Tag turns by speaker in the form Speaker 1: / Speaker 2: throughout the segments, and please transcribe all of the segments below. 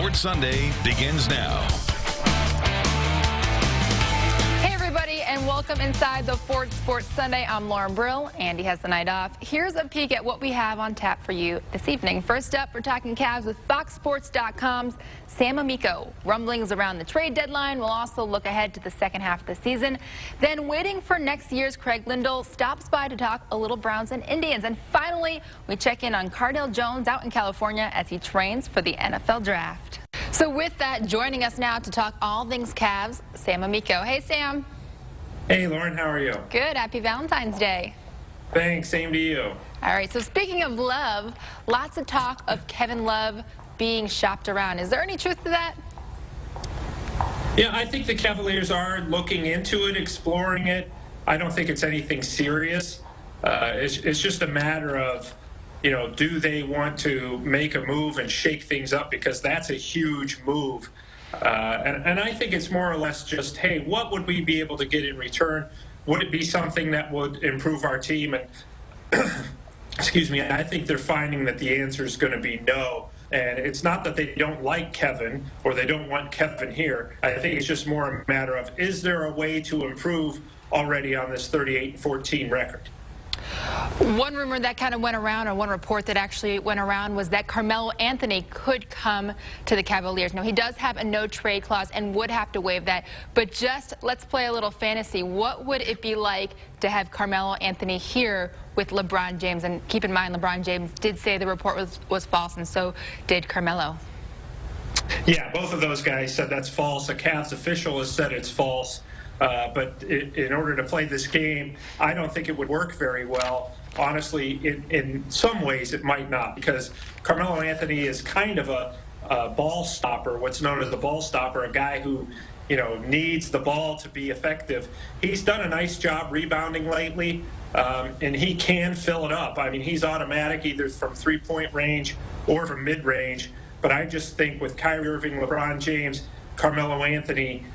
Speaker 1: Sports Sunday begins now.
Speaker 2: Hey everybody, and welcome inside the Ford Sports Sunday. I'm Lauren Brill. Andy has the night off. Here's a peek at what we have on tap for you this evening. First up, we're talking Cavs with FoxSports.com's Sam Amico. Rumblings around the trade deadline. We'll also look ahead to the second half of the season. Then waiting for next year's Craig Lindell stops by to talk a little Browns and Indians. And finally, we check in on Cardale Jones out in California as he trains for the NFL Draft. So with that, joining us now to talk all things Cavs, Sam Amico. Hey, Sam.
Speaker 3: Hey, Lauren, how are you?
Speaker 2: Good. Happy Valentine's Day.
Speaker 3: Thanks. Same to you.
Speaker 2: All right. So speaking of love, lots of talk of Kevin Love being shopped around. Is there any truth to that?
Speaker 3: Yeah, I think the Cavaliers are looking into it, exploring it. I don't think it's anything serious. It's just a matter of, do they want to make a move and shake things up, because that's a huge move. And I think it's more or less just, hey, what would we be able to get in return? Would it be something that would improve our team? And excuse me, I think they're finding that the answer is going to be no. And it's not that they don't like Kevin or they don't want Kevin here. I think it's just more a matter of, is there a way to improve already on this 38-14 record?
Speaker 2: One rumor that kind of went around, or one report that actually went around, was that Carmelo Anthony could come to the Cavaliers. Now, he does have a no-trade clause and would have to waive that. But just let's play a little fantasy. What would it be like to have Carmelo Anthony here with LeBron James? And keep in mind, LeBron James did say the report was false, and so did Carmelo.
Speaker 3: Yeah, both of those guys said that's false. A Cavs official has said it's false. But in order to play this game, I don't think it would work very well. Honestly, in some ways it might not, because Carmelo Anthony is kind of a ball stopper, what's known as a ball stopper, a guy who, needs the ball to be effective. He's done a nice job rebounding lately, and he can fill it up. I mean, he's automatic either from three-point range or from mid-range. But I just think with Kyrie Irving, LeBron James, Carmelo Anthony,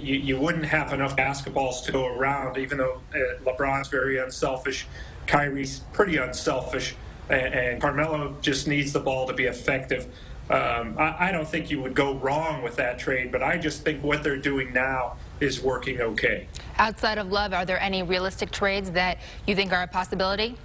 Speaker 3: you wouldn't have enough basketballs to go around, even though LeBron's very unselfish. Kyrie's pretty unselfish, and Carmelo just needs the ball to be effective. I don't think you would go wrong with that trade, but I just think what they're doing now is working okay. Outside
Speaker 2: of Love, are there any realistic trades that you think are a possibility?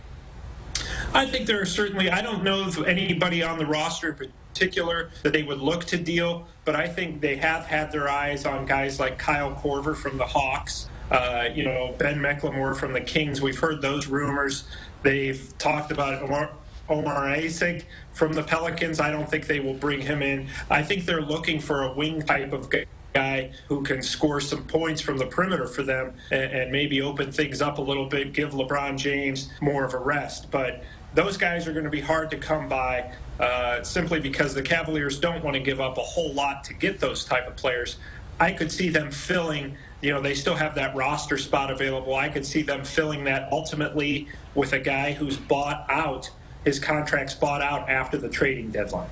Speaker 3: I think there are certainly. I don't know of anybody on the roster in particular that they would look to deal, but I think they have had their eyes on guys like Kyle Korver from the Hawks, Ben McLemore from the Kings. We've heard those rumors. They've talked about Omar Isaac from the Pelicans. I don't think they will bring him in. I think they're looking for a wing type of guy who can score some points from the perimeter for them and maybe open things up a little bit, give LeBron James more of a rest. But those guys are going to be hard to come by simply because the Cavaliers don't want to give up a whole lot to get those type of players. I could see them filling, they still have that roster spot available. I could see them filling that ultimately with a guy who's bought out, his contract's bought out after the trading deadline.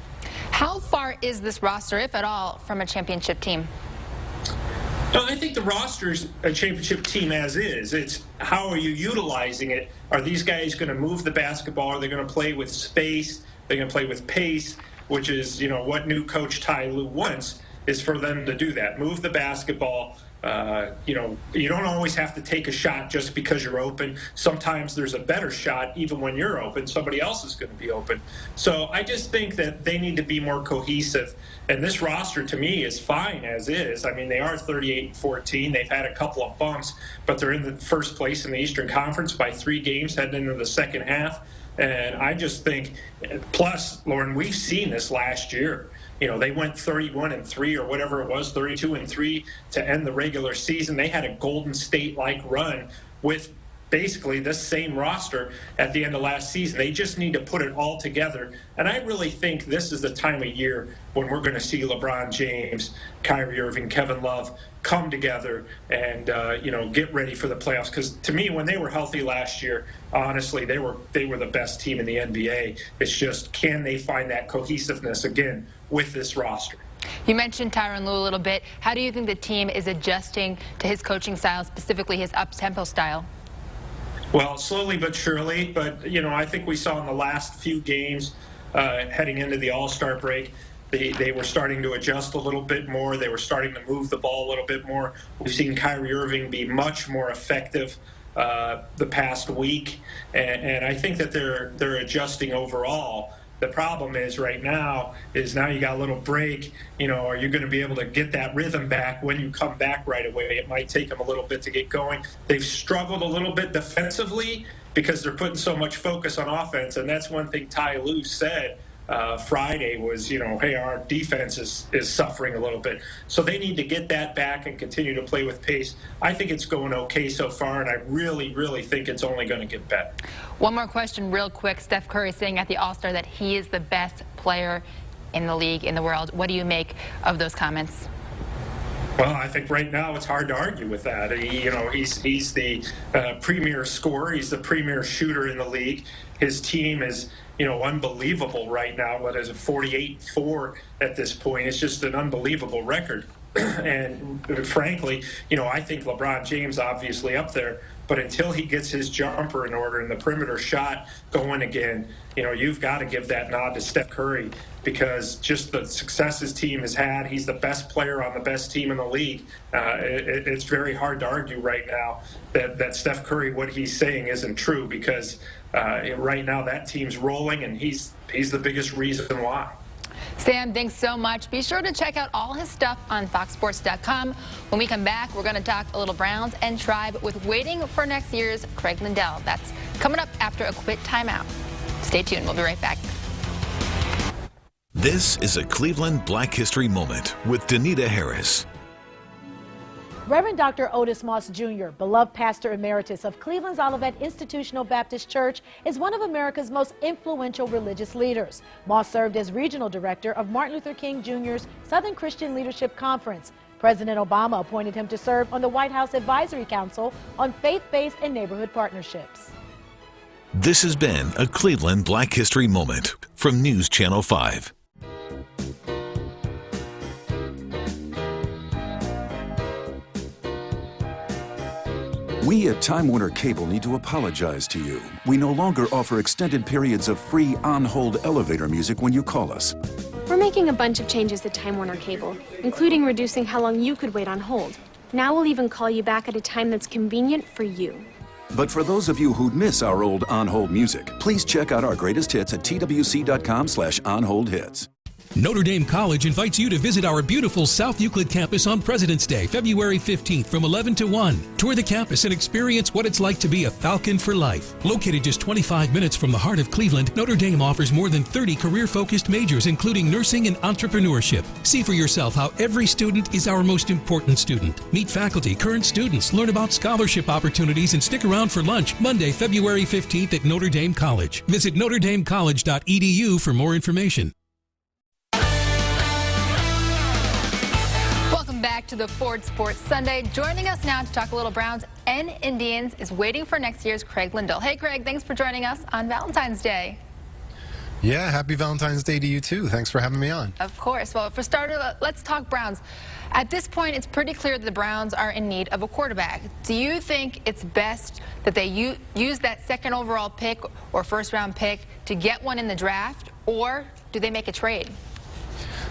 Speaker 2: How far is this roster, if at all, from a championship team?
Speaker 3: No, I think the roster's a championship team as is. It's how are you utilizing it? Are these guys going to move the basketball? Are they going to play with space? They're going to play with pace, which is, what new coach Ty Lue wants, is for them to do that. Move the basketball. You don't always have to take a shot just because you're open. Sometimes there's a better shot even when you're open. Somebody else is going to be open. So I just think that they need to be more cohesive. And this roster, to me, is fine as is. I mean, they are 38-14. They've had a couple of bumps, but they're in the first place in the Eastern Conference by 3 games heading into the second half. And I just think, plus, Lauren, we've seen this last year. They went 31-3 or whatever it was, 32-3 to end the regular season. They had a Golden State-like run with basically this same roster at the end of last season. They just need to put it all together. And I really think this is the time of year when we're going to see LeBron James, Kyrie Irving, Kevin Love come together and, get ready for the playoffs. Because to me, when they were healthy last year, honestly, they were the best team in the NBA. It's just, can they find that cohesiveness again with this roster?
Speaker 2: You mentioned Tyronn Lue a little bit. How do you think the team is adjusting to his coaching style, specifically his up-tempo style?
Speaker 3: Well, slowly but surely. But, I think we saw in the last few games heading into the All-Star break, They were starting to adjust a little bit more. They were starting to move the ball a little bit more. We've seen Kyrie Irving be much more effective the past week, and I think that they're adjusting overall. The problem is right now you got a little break. Are you going to be able to get that rhythm back when you come back right away? It might take them a little bit to get going. They've struggled a little bit defensively because they're putting so much focus on offense, and that's one thing Ty Lue said Friday was, hey, our defense is suffering a little bit. So they need to get that back and continue to play with pace. I think it's going okay so far, and I really, really think it's only going to get better.
Speaker 2: One more question real quick. Steph Curry saying at the All-Star that he is the best player in the league, in the world. What do you make of those comments?
Speaker 3: Well, I think right now it's hard to argue with that. He's the premier scorer. He's the premier shooter in the league. His team is, unbelievable right now. What is it, 48-4 at this point? It's just an unbelievable record. And frankly, I think LeBron James obviously up there, but until he gets his jumper in order and the perimeter shot going again, you've got to give that nod to Steph Curry, because just the success his team has had, he's the best player on the best team in the league. It's very hard to argue right now that Steph Curry, what he's saying isn't true, because right now that team's rolling, and he's the biggest reason why.
Speaker 2: Sam, thanks so much. Be sure to check out all his stuff on foxsports.com. When we come back, we're going to talk a little Browns and Tribe with waiting for next year's Craig Lindell. That's coming up after a quick timeout. Stay tuned. We'll be right back.
Speaker 1: This is a Cleveland Black History Moment with Danita Harris.
Speaker 4: Reverend Dr. Otis Moss Jr., beloved pastor emeritus of Cleveland's Olivet Institutional Baptist Church, is one of America's most influential religious leaders. Moss served as regional director of Martin Luther King Jr.'s Southern Christian Leadership Conference. President Obama appointed him to serve on the White House Advisory Council on Faith-Based and Neighborhood Partnerships.
Speaker 1: This has been a Cleveland Black History Moment from News Channel 5.
Speaker 5: We at Time Warner Cable need to apologize to you. We no longer offer extended periods of free on-hold elevator music when you call us.
Speaker 6: We're making a bunch of changes at Time Warner Cable, including reducing how long you could wait on hold. Now we'll even call you back at a time that's convenient for you.
Speaker 5: But for those of you who'd miss our old on-hold music, please check out our greatest hits at twc.com/onholdhits.
Speaker 7: Notre Dame College invites you to visit our beautiful South Euclid campus on President's Day, February 15th from 11 to 1. Tour the campus and experience what it's like to be a Falcon for life. Located just 25 minutes from the heart of Cleveland, Notre Dame offers more than 30 career-focused majors, including nursing and entrepreneurship. See for yourself how every student is our most important student. Meet faculty, current students, learn about scholarship opportunities, and stick around for lunch Monday, February 15th at Notre Dame College. Visit NotreDameCollege.edu for more information.
Speaker 2: Back to the Ford Sports Sunday. Joining us now to talk a little Browns and Indians is waiting for next year's Craig Lindell. Hey, Craig, thanks for joining us on Valentine's Day.
Speaker 8: Yeah, happy Valentine's Day to you, too. Thanks for having me on.
Speaker 2: Of course. Well, for starters, let's talk Browns. At this point, it's pretty clear that the Browns are in need of a quarterback. Do you think it's best that they use that second overall pick or first-round pick to get one in the draft, or do they make a trade?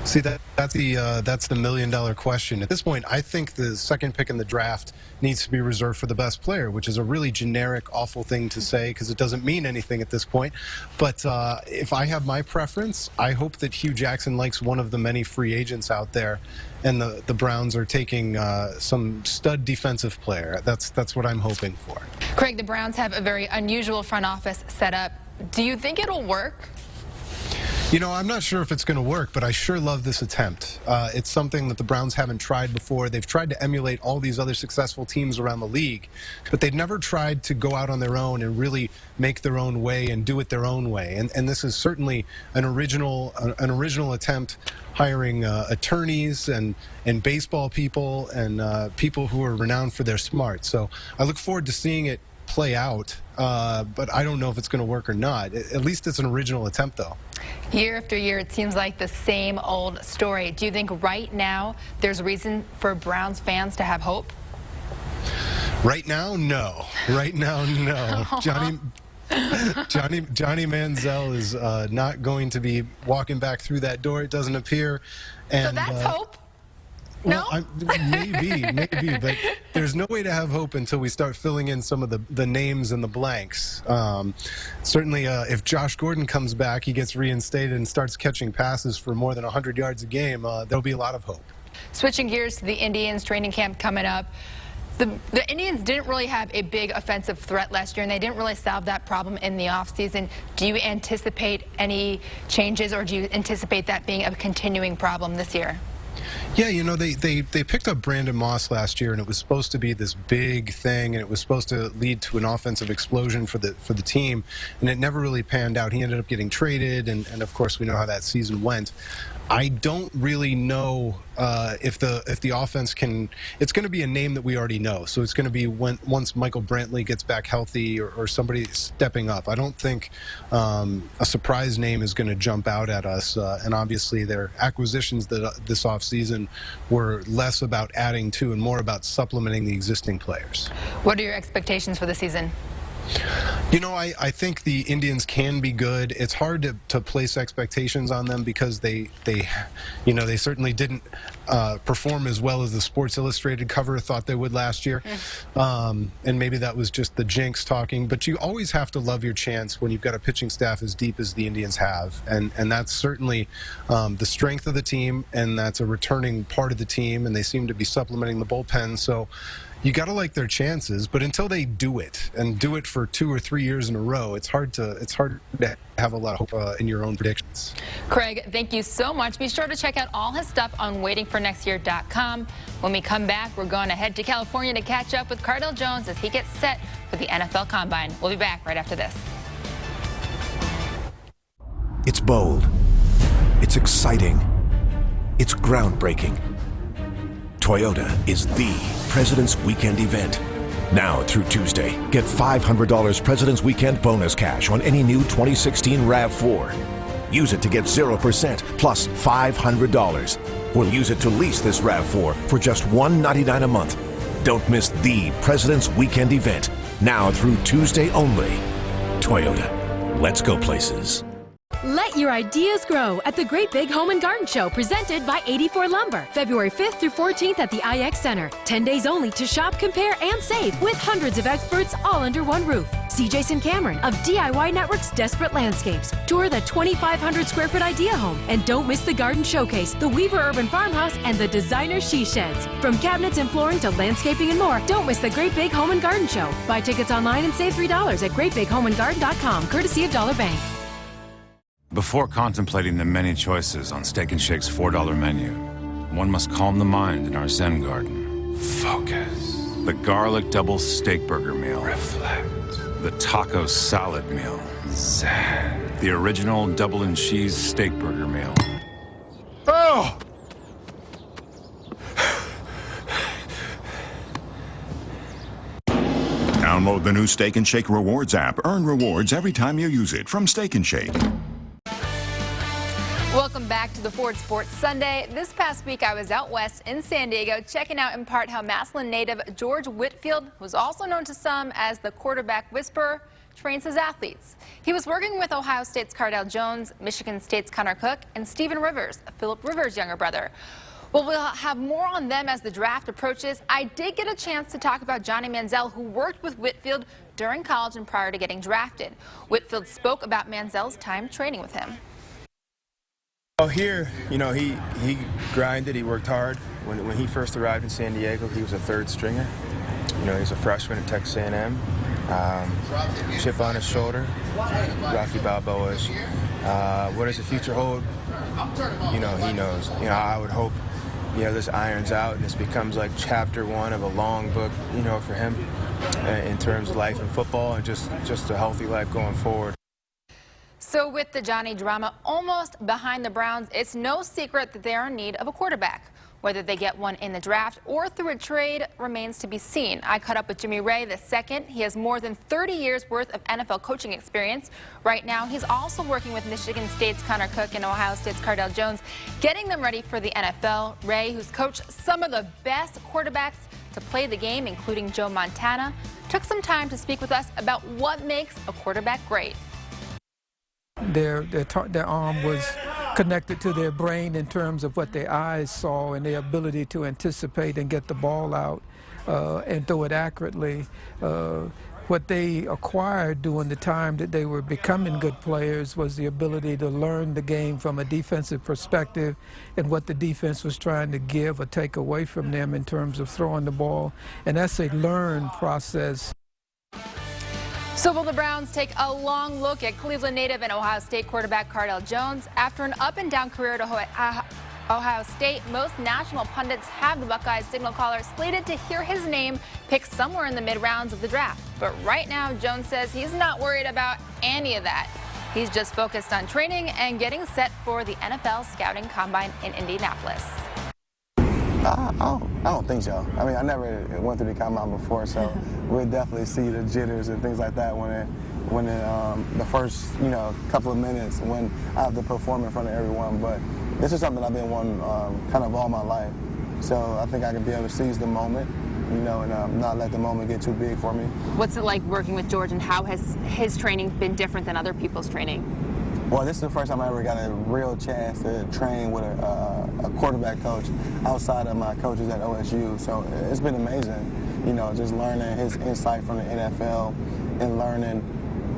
Speaker 8: See, that's the million-dollar question. At this point, I think the second pick in the draft needs to be reserved for the best player, which is a really generic, awful thing to say because it doesn't mean anything at this point. But if I have my preference, I hope that Hugh Jackson likes one of the many free agents out there, and the Browns are taking some stud defensive player. That's what I'm hoping for.
Speaker 2: Craig, the Browns have a very unusual front office set up. Do you think it'll work?
Speaker 8: You know, I'm not sure if it's going to work, but I sure love this attempt. It's something that the Browns haven't tried before. They've tried to emulate all these other successful teams around the league, but they've never tried to go out on their own and really make their own way and do it their own way. And this is certainly an original attempt, hiring attorneys and baseball people and people who are renowned for their smarts. So I look forward to seeing it play out, but I don't know if it's going to work or not. At least it's an original attempt, though.
Speaker 2: Year after year, it seems like the same old story. Do you think right now there's reason for Browns fans to have hope?
Speaker 8: Right now, no. Right now, no. Johnny Manziel is not going to be walking back through that door, it doesn't appear. And,
Speaker 2: so that's hope.
Speaker 8: Well,
Speaker 2: No?
Speaker 8: maybe, but there's no way to have hope until we start filling in some of the names and the blanks. Certainly, if Josh Gordon comes back, he gets reinstated and starts catching passes for more than 100 yards a game, there'll be a lot of hope.
Speaker 2: Switching gears to the Indians training camp coming up. The Indians didn't really have a big offensive threat last year, and they didn't really solve that problem in the offseason. Do you anticipate any changes, or do you anticipate that being a continuing problem this year?
Speaker 8: Yeah, you know, they picked up Brandon Moss last year, and it was supposed to be this big thing, and it was supposed to lead to an offensive explosion for the team, and it never really panned out. He ended up getting traded, and of course we know how that season went. I don't really know if the offense can. It's going to be a name that we already know, so it's going to be once Michael Brantley gets back healthy or somebody stepping up. I don't think a surprise name is going to jump out at us. And obviously, their acquisitions this offseason were less about adding to and more about supplementing the existing players.
Speaker 2: What are your expectations for the season?
Speaker 8: You know, I think the Indians can be good. It's hard to place expectations on them because they certainly didn't perform as well as the Sports Illustrated cover thought they would last year. And maybe that was just the jinx talking. But you always have to love your chance when you've got a pitching staff as deep as the Indians have. And that's certainly the strength of the team, and that's a returning part of the team, and they seem to be supplementing the bullpen. So you got to like their chances, but until they do it, and do it for 2 or 3 years in a row, it's hard to have a lot of hope in your own predictions.
Speaker 2: Craig, thank you so much. Be sure to check out all his stuff on waitingfornextyear.com. When we come back, we're going to head to California to catch up with Cardale Jones as he gets set for the NFL Combine. We'll be back right after this.
Speaker 9: It's bold. It's exciting. It's groundbreaking. Toyota is the President's Weekend event. Now through Tuesday, get $500 President's Weekend bonus cash on any new 2016 RAV4. Use it to get 0% plus $500. Or use it to lease this RAV4 for just $199 a month. Don't miss the President's Weekend event. Now through Tuesday only. Toyota. Let's go places.
Speaker 10: Let your ideas grow at the Great Big Home and Garden Show presented by 84 Lumber, February 5th through 14th at the IX Center. 10 days only to shop, compare, and save with hundreds of experts all under one roof. See Jason Cameron of DIY Network's Desperate Landscapes. Tour the 2,500 square foot Idea Home. And don't miss the Garden Showcase, the Weaver Urban Farmhouse, and the Designer She Sheds. From cabinets and flooring to landscaping and more, don't miss the Great Big Home and Garden Show. Buy tickets online and save $3 at greatbighomeandgarden.com, courtesy of Dollar Bank.
Speaker 11: Before contemplating the many choices on Steak and Shake's $4 menu, one must calm the mind in our Zen garden. Focus. The garlic double steak burger meal. Reflect. The taco salad meal. Zen. The original double and cheese steak burger meal. Oh!
Speaker 12: Download the new Steak and Shake Rewards app. Earn rewards every time you use it from Steak and Shake.
Speaker 2: Welcome back to the Ford Sports Sunday. This past week, I was out west in San Diego checking out in part how Massillon native George Whitfield, who is also known to some as the quarterback whisperer, trains his athletes. He was working with Ohio State's Cardale Jones, Michigan State's Connor Cook, and Stephen Rivers, Phillip Rivers' younger brother. Well, we'll have more on them as the draft approaches. I did get a chance to talk about Johnny Manziel, who worked with Whitfield during college and prior to getting drafted. Whitfield spoke about Manziel's time training with him.
Speaker 13: Well, here, you know, he grinded, he worked hard. When he first arrived in San Diego, he was a third stringer. You know, he was a freshman at Texas A&M. Chip on his shoulder, Rocky Balboa's. What does the future hold? You know, he knows. You know, I would hope, you know, this irons out and this becomes like chapter 1 of a long book, you know, for him in terms of life and football and just a healthy life going forward.
Speaker 2: So with the Johnny drama almost behind the Browns, it's no secret that they are in need of a quarterback. Whether they get one in the draft or through a trade remains to be seen. I caught up with Jimmy Ray II. He has more than 30 years worth of NFL coaching experience. Right now, he's also working with Michigan State's Connor Cook and Ohio State's Cardale Jones, getting them ready for the NFL. Ray, who's coached some of the best quarterbacks to play the game, including Joe Montana, took some time to speak with us about what makes a quarterback great.
Speaker 14: Their arm was connected to their brain in terms of what their eyes saw and their ability to anticipate and get the ball out and throw it accurately. What they acquired during the time that they were becoming good players was the ability to learn the game from a defensive perspective and what the defense was trying to give or take away from them in terms of throwing the ball. And that's a learned process.
Speaker 2: So will the Browns take a long look at Cleveland native and Ohio State quarterback Cardale Jones? After an up-and-down career at Ohio State, most national pundits have the Buckeyes signal caller slated to hear his name picked somewhere in the mid-rounds of the draft. But right now, Jones says he's not worried about any of that. He's just focused on training and getting set for the NFL Scouting Combine in Indianapolis.
Speaker 13: I don't think so. I mean, I never went through the combine before, so we'll definitely see the jitters and things like that when the first couple of minutes when I have to perform in front of everyone. But this is something I've been wanting kind of all my life, so I think I can be able to seize the moment, and not let the moment get too big for me.
Speaker 2: What's it like working with George, and how has his training been different than other people's training?
Speaker 13: Well, this is the first time I ever got a real chance to train with a quarterback coach outside of my coaches at OSU. So it's been amazing, just learning his insight from the NFL and learning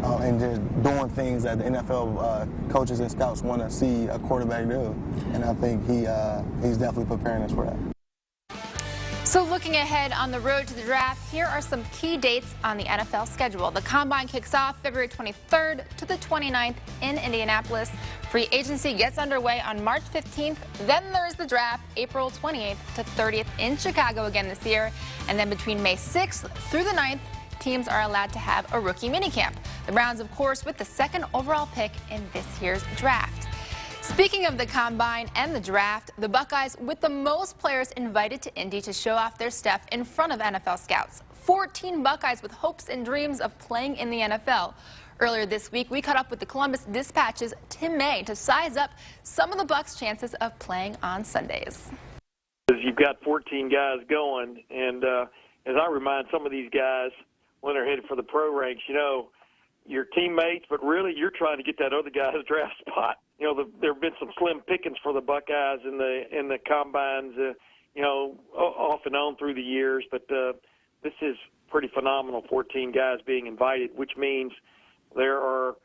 Speaker 13: and just doing things that the NFL coaches and scouts want to see a quarterback do. And I think he's definitely preparing us for that.
Speaker 2: So looking ahead on the road to the draft, here are some key dates on the NFL schedule. The Combine kicks off February 23rd to the 29th in Indianapolis. Free agency gets underway on March 15th. Then there's the draft, April 28th to 30th in Chicago again this year. And then between May 6th through the 9th, teams are allowed to have a rookie minicamp. The Browns, of course, with the second overall pick in this year's draft. Speaking of the Combine and the draft, the Buckeyes with the most players invited to Indy to show off their stuff in front of NFL scouts. 14 Buckeyes with hopes and dreams of playing in the NFL. Earlier this week, we caught up with the Columbus Dispatch's Tim May to size up some of the Bucs' chances of playing on Sundays.
Speaker 15: You've got 14 guys going, and as I remind some of these guys when they're headed for the pro ranks, your teammates, but really you're trying to get that other guy's draft spot. There have been some slim pickings for the Buckeyes in the combines, off and on through the years, but this is pretty phenomenal. 14 guys being invited, which means there are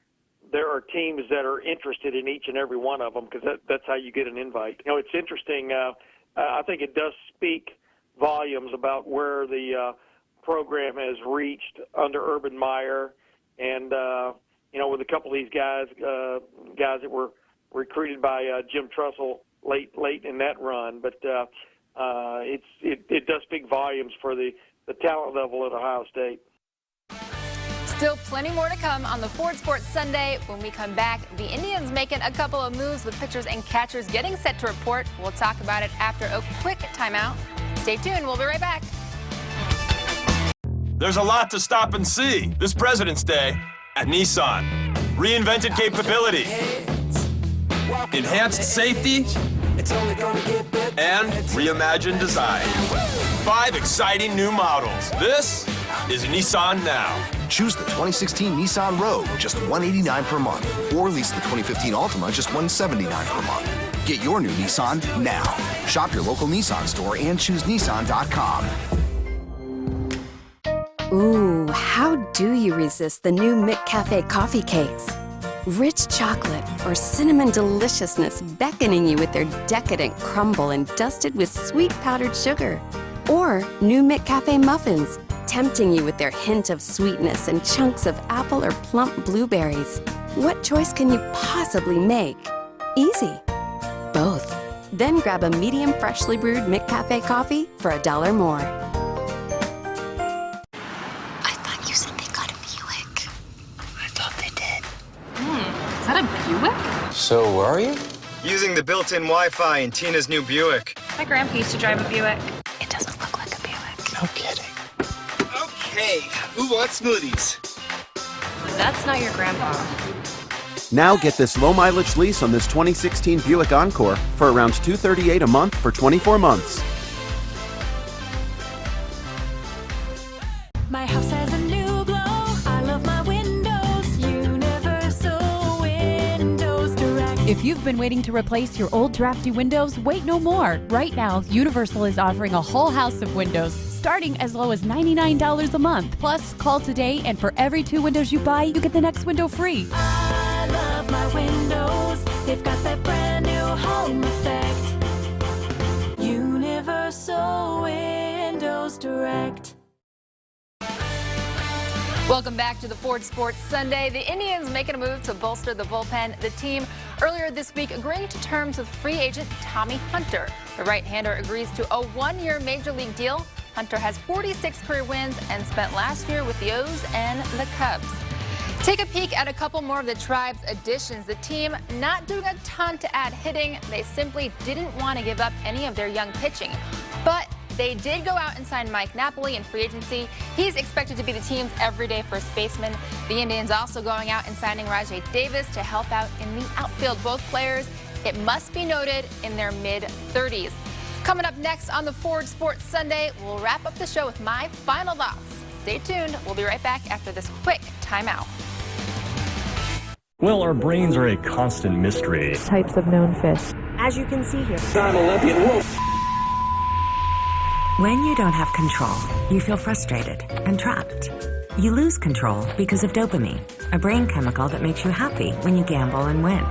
Speaker 15: teams that are interested in each and every one of them, because that's how you get an invite. It's interesting. I think it does speak volumes about where the program has reached under Urban Meyer, and with a couple of these guys that were recruited by Jim Trussell late in that run, but it does speak volumes for the talent level at Ohio State.
Speaker 2: Still plenty more to come on the Ford Sports Sunday. When we come back, the Indians making a couple of moves with pitchers and catchers getting set to report. We'll talk about it after a quick timeout. Stay tuned. We'll be right back.
Speaker 16: There's a lot to stop and see this President's Day at Nissan. Reinvented capability, enhanced safety, and reimagined design. 5 exciting new models. This is Nissan Now.
Speaker 17: Choose the 2016 Nissan Rogue, just $189 per month, or lease the 2015 Altima, just $179 per month. Get your new Nissan now. Shop your local Nissan store and choose Nissan.com.
Speaker 18: Ooh, how do you resist the new McCafe coffee cakes? Rich chocolate or cinnamon deliciousness beckoning you with their decadent crumble and dusted with sweet powdered sugar. Or new McCafe muffins, tempting you with their hint of sweetness and chunks of apple or plump blueberries. What choice can you possibly make? Easy. Both. Then grab a medium freshly brewed McCafe coffee for $1 more.
Speaker 2: Is that a Buick?
Speaker 19: So where are you?
Speaker 20: Using the built-in Wi-Fi in Tina's new Buick.
Speaker 2: My grandpa used to drive a Buick.
Speaker 19: It doesn't look like a Buick. No kidding.
Speaker 20: Okay, who wants smoothies?
Speaker 2: That's not your grandpa.
Speaker 21: Now get this low-mileage lease on this 2016 Buick Encore for around $238 a month for 24 months.
Speaker 10: My house has a If you've been waiting to replace your old drafty windows, wait no more. Right now, Universal is offering a whole house of windows, starting as low as $99 a month. Plus, call today, and for every 2 windows you buy, you get the next window free.
Speaker 3: I love my windows. They've got that brand new home effect. Universal Windows Direct.
Speaker 2: Welcome back to the Ford Sports Sunday. The Indians making a move to bolster the bullpen. The team earlier this week agreeing to terms with free agent Tommy Hunter. The right-hander agrees to a 1-year major league deal. Hunter has 46 career wins and spent last year with the O's and the Cubs. Take a peek at a couple more of the Tribe's additions. The team not doing a ton to add hitting. They simply didn't want to give up any of their young pitching. But they did go out and sign Mike Napoli in free agency. He's expected to be the team's everyday first baseman. The Indians also going out and signing Rajai Davis to help out in the outfield. Both players, it must be noted, in their mid-30s. Coming up next on the Ford Sports Sunday, we'll wrap up the show with my final thoughts. Stay tuned. We'll be right back after this quick timeout.
Speaker 22: Well, our brains are a constant mystery.
Speaker 23: Types of known fish. As you can see here.
Speaker 22: Time Olympian world.
Speaker 24: When you don't have control, you feel frustrated and trapped. You lose control because of dopamine, a brain chemical that makes you happy when you gamble and win.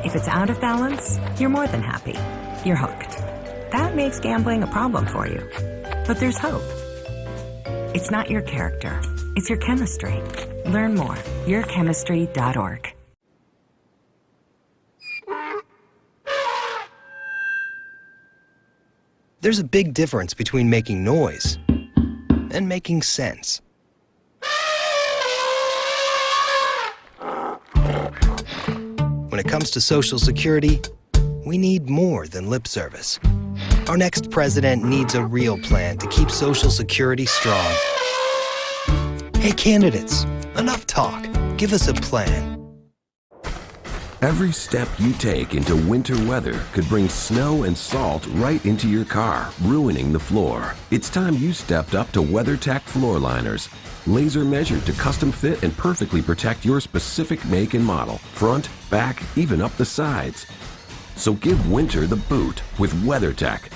Speaker 24: If it's out of balance, you're more than happy. You're hooked. That makes gambling a problem for you. But there's hope. It's not your character, it's your chemistry. Learn more, yourchemistry.org.
Speaker 25: There's a big difference between making noise and making sense. When it comes to Social Security, we need more than lip service. Our next president needs a real plan to keep Social Security strong. Hey candidates, enough talk. Give us a plan.
Speaker 9: Every step you take into winter weather could bring snow and salt right into your car, ruining the floor. It's time you stepped up to WeatherTech floor liners. Laser measured to custom fit and perfectly protect your specific make and model. Front, back, even up the sides. So give winter the boot with WeatherTech.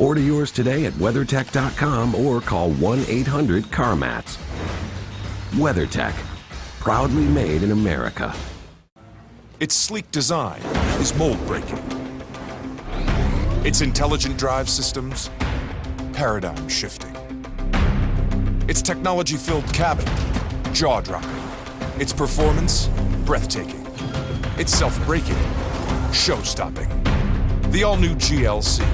Speaker 9: Order yours today at WeatherTech.com or call 1-800-CarMats. WeatherTech. Proudly made in America.
Speaker 26: Its sleek design is mold-breaking. Its intelligent drive systems, paradigm-shifting. Its technology-filled cabin, jaw-dropping. Its performance, breathtaking. Its self-braking, show-stopping. The all-new GLC.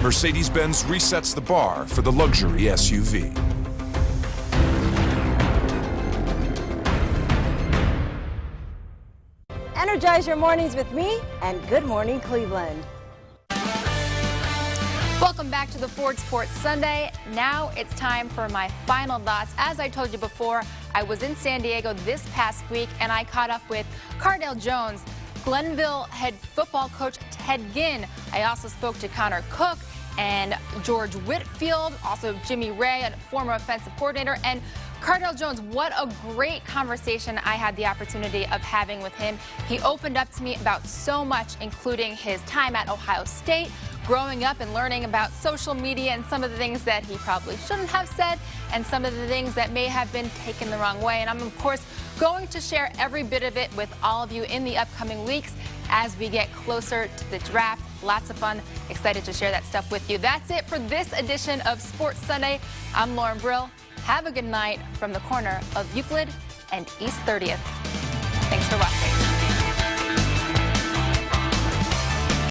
Speaker 26: Mercedes-Benz resets the bar for the luxury SUV.
Speaker 27: Energize your mornings with me, and Good Morning Cleveland.
Speaker 2: Welcome back to the Ford Sports Sunday. Now it's time for my final thoughts. As I told you before, I was in San Diego this past week, and I caught up with Cardale Jones, Glenville head football coach Ted Ginn. I also spoke to Connor Cook and George Whitfield, also Jimmy Ray, a former offensive coordinator, and Cardale Jones. What a great conversation I had the opportunity of having with him. He opened up to me about so much, including his time at Ohio State, growing up and learning about social media and some of the things that he probably shouldn't have said and some of the things that may have been taken the wrong way. And I'm, of course, going to share every bit of it with all of you in the upcoming weeks as we get closer to the draft. Lots of fun. Excited to share that stuff with you. That's it for this edition of Sports Sunday. I'm Lauren Brill. Have a good night from the corner of Euclid and East 30th. Thanks for watching.